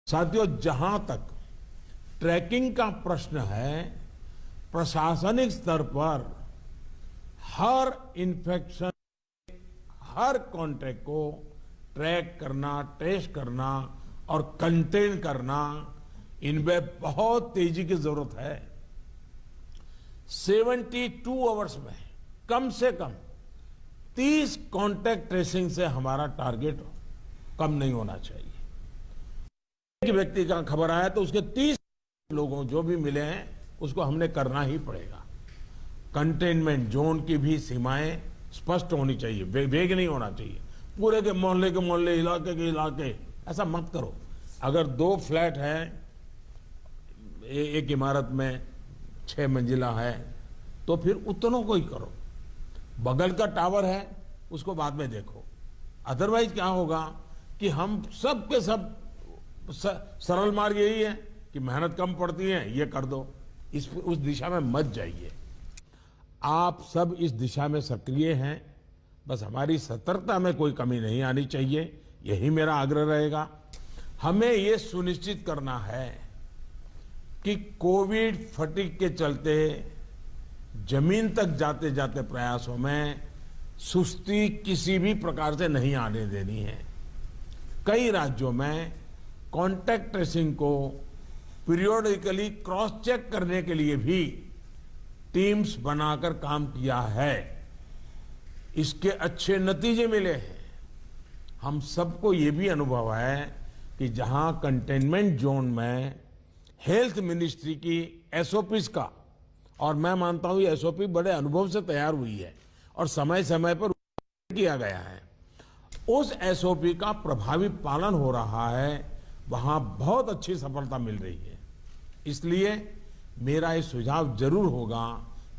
साथियों, जहां तक ट्रैकिंग का प्रश्न है, प्रशासनिक स्तर पर हर इन्फेक्शन, हर कॉन्टैक्ट को ट्रैक करना, ट्रेस करना और कंटेन करना, इनमें बहुत तेजी की जरूरत है। 72 आवर्स में कम से कम 30 कॉन्टैक्ट ट्रेसिंग से हमारा टारगेट कम नहीं होना चाहिए। एक व्यक्ति का खबर आया तो उसके 30 लोगों जो भी मिले हैं उसको हमने करना ही पड़ेगा। कंटेनमेंट जोन की भी सीमाएं स्पष्ट होनी चाहिए, वेग नहीं होना चाहिए। पूरे के मोहल्ले, इलाके के इलाके, ऐसा मत करो। अगर 2 फ्लैट हैं, एक इमारत में 6 मंजिला है, तो फिर उतनों को ही करो। बगल का टावर है, उसको बाद में देखो। अदरवाइज क्या होगा कि हम सब के सब सरल मार्ग यही है कि मेहनत कम पड़ती है, ये कर दो। उस दिशा में मत जाइए। आप सब इस दिशा में सक्रिय हैं, बस हमारी सतर्कता में कोई कमी नहीं आनी चाहिए, यही मेरा आग्रह रहेगा। हमें ये सुनिश्चित करना है कि कोविड फटीग के चलते जमीन तक जाते जाते प्रयासों में सुस्ती किसी भी प्रकार से नहीं आने देनी है। कई राज्यों में कॉन्टैक्ट ट्रेसिंग को पीरियोडिकली क्रॉस चेक करने के लिए भी टीम्स बनाकर काम किया है। इसके अच्छे नतीजे मिले हैं। हम सबको ये भी अनुभव है कि जहां कंटेनमेंट जोन में हेल्थ मिनिस्ट्री की एसओपीज का, और मैं मानता हूं ये एसओपी बड़े अनुभव से तैयार हुई है और समय समय पर किया गया है, उस एसओपी का प्रभावी पालन हो रहा है, वहां बहुत अच्छी सफलता मिल रही है। इसलिए मेरा ये सुझाव जरूर होगा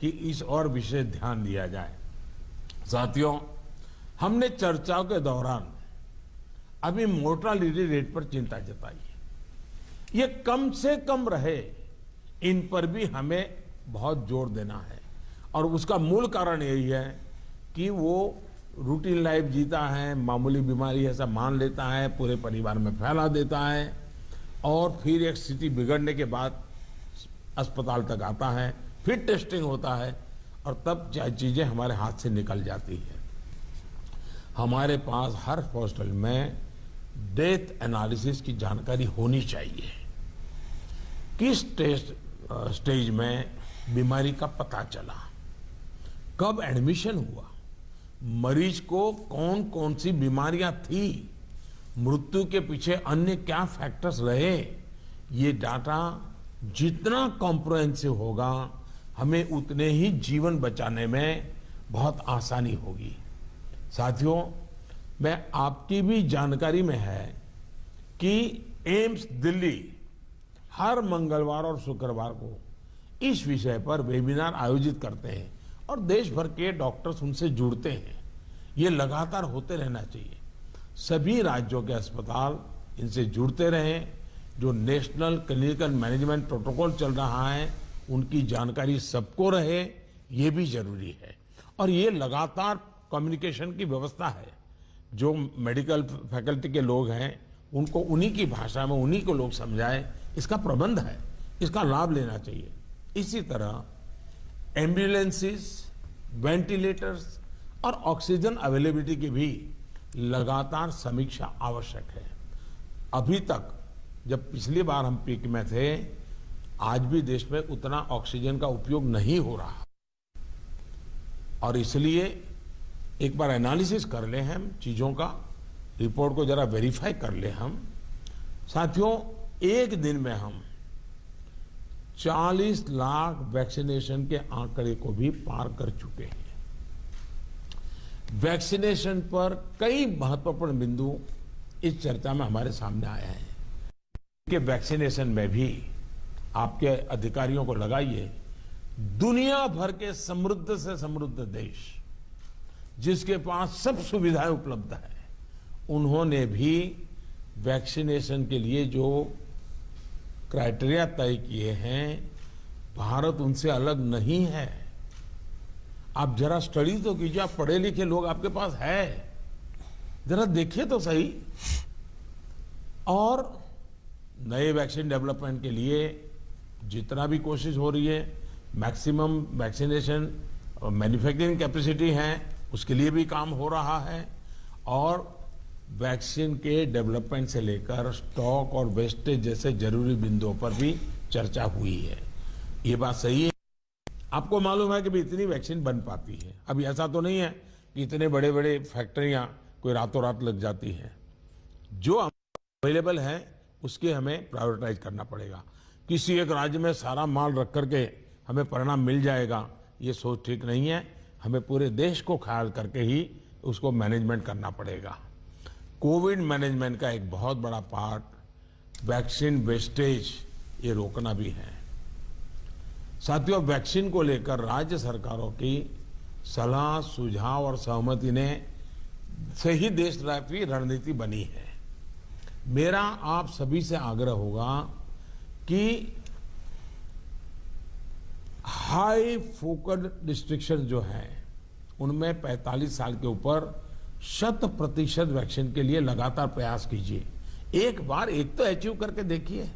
कि इस और विशेष ध्यान दिया जाए। साथियों, हमने चर्चाओं के दौरान अभी मोर्टालिटी रेट पर चिंता जताई है। ये कम से कम रहे, इन पर भी हमें बहुत जोर देना है। और उसका मूल कारण यही है कि वो रूटीन लाइफ जीता है, मामूली बीमारी ऐसा मान लेता है, पूरे परिवार में फैला देता है और फिर एक स्थिति बिगड़ने के बाद अस्पताल तक आता है, फिर टेस्टिंग होता है और तब चीजें हमारे हाथ से निकल जाती है। हमारे पास हर हॉस्पिटल में डेथ एनालिसिस की जानकारी होनी चाहिए। किस स्टेज में बीमारी का पता चला, कब एडमिशन हुआ, मरीज को कौन कौन सी बीमारियां थी, मृत्यु के पीछे अन्य क्या फैक्टर्स रहे, ये डाटा जितना कॉम्प्रिहेंसिव होगा, हमें उतने ही जीवन बचाने में बहुत आसानी होगी। साथियों, मैं आपकी भी जानकारी में है कि एम्स दिल्ली हर मंगलवार और शुक्रवार को इस विषय पर वेबिनार आयोजित करते हैं और देश भर के डॉक्टर्स उनसे जुड़ते हैं। ये लगातार होते रहना चाहिए। सभी राज्यों के अस्पताल इनसे जुड़ते रहें। जो नेशनल क्लिनिकल मैनेजमेंट प्रोटोकॉल चल रहा है, उनकी जानकारी सबको रहे, ये भी जरूरी है। और ये लगातार कम्युनिकेशन की व्यवस्था है। जो मेडिकल फैकल्टी के लोग हैं, उनको उन्हीं की भाषा में उन्हीं को लोग समझाएं, इसका प्रबंध है, इसका लाभ लेना चाहिए। इसी तरह एम्बुलेंसेस, वेंटिलेटर्स और ऑक्सीजन अवेलेबिलिटी की भी लगातार समीक्षा आवश्यक है। अभी तक जब पिछली बार हम पीक में थे, आज भी देश में उतना ऑक्सीजन का उपयोग नहीं हो रहा और इसलिए एक बार एनालिसिस कर ले हम चीजों का, रिपोर्ट को जरा वेरीफाई कर ले हम। साथियों, एक दिन में हम 40 लाख वैक्सीनेशन के आंकड़े को भी पार कर चुके हैं। वैक्सीनेशन पर कई महत्वपूर्ण बिंदु इस चर्चा में हमारे सामने आए हैं कि वैक्सीनेशन में भी आपके अधिकारियों को लगाइए। दुनिया भर के समृद्ध से समृद्ध देश जिसके पास सब सुविधाएं उपलब्ध है, उन्होंने भी वैक्सीनेशन के लिए जो क्राइटेरिया तय किए हैं, भारत उनसे अलग नहीं है। आप जरा स्टडी तो कीजिए, आप पढ़े लिखे लोग आपके पास है, जरा देखिए तो सही। और नए वैक्सीन डेवलपमेंट के लिए जितना भी कोशिश हो रही है, मैक्सिमम वैक्सीनेशन और मैन्युफैक्चरिंग कैपेसिटी है, उसके लिए भी काम हो रहा है। और वैक्सीन के डेवलपमेंट से लेकर स्टॉक और वेस्टेज जैसे जरूरी बिंदुओं पर भी चर्चा हुई है। ये बात सही है। आपको मालूम है कि भी इतनी वैक्सीन बन पाती है। अभी ऐसा तो नहीं है कि इतने बड़े बड़े फैक्ट्रियां कोई रातों रात लग जाती हैं। जो अवेलेबल है उसके हमें प्रायोरिटाइज करना पड़ेगा। किसी एक राज्य में सारा माल रख करके हमें परिणाम मिल जाएगा, ये सोच ठीक नहीं है। हमें पूरे देश को ख्याल करके ही उसको मैनेजमेंट करना पड़ेगा। कोविड मैनेजमेंट का एक बहुत बड़ा पार्ट वैक्सीन वेस्टेज ये रोकना भी है। साथियों, वैक्सीन को लेकर राज्य सरकारों की सलाह, सुझाव और सहमति ने से ही देशव्यापी रणनीति बनी है। मेरा आप सभी से आग्रह होगा कि हाई फोकस्ड डिस्ट्रिक्शन जो है उनमें 45 साल के ऊपर 100% वैक्सीन के लिए लगातार प्रयास कीजिए। एक बार एक तो अचीव करके देखिए।